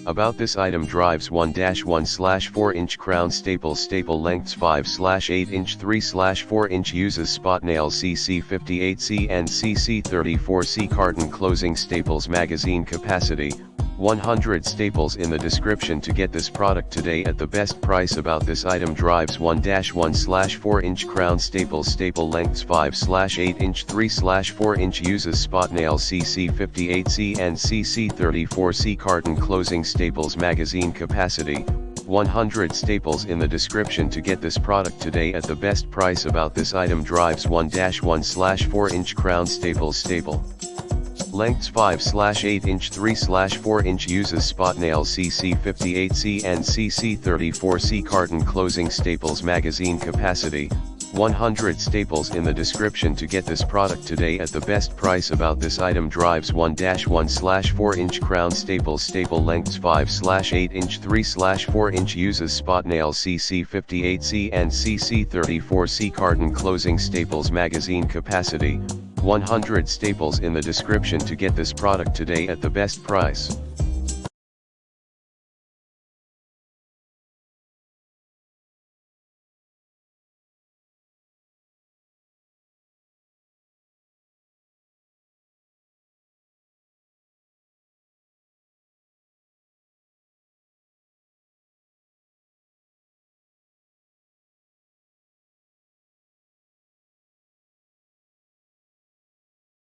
About this item: drives 1-1/4-inch crown staple lengths 5/8-inch 3/4-inch, uses spot nail CC58C and CC34C carton, closing staples, magazine capacity 100 staples. In the description to get this product today at the best price. About this item: drives 1-1/4-inch crown staple lengths 5/8-inch 3/4-inch, uses spot nail CC58C and CC34C carton, closing staples, magazine capacity 100 staples. In the description to get this product today at the best price. About this item: drives 1-1/4-inch crown staple lengths 5/8-inch 3/4-inch, uses spot nail CC58C and CC34C carton, closing staples, magazine capacity 100 staples. In the description to get this product today at the best price. About this item: drives 1-1/4-inch crown staple lengths 5/8-inch 3/4-inch, uses spot nail CC58C and CC34C carton, closing staples, magazine capacity 100 staples. In the description to get this product today at the best price.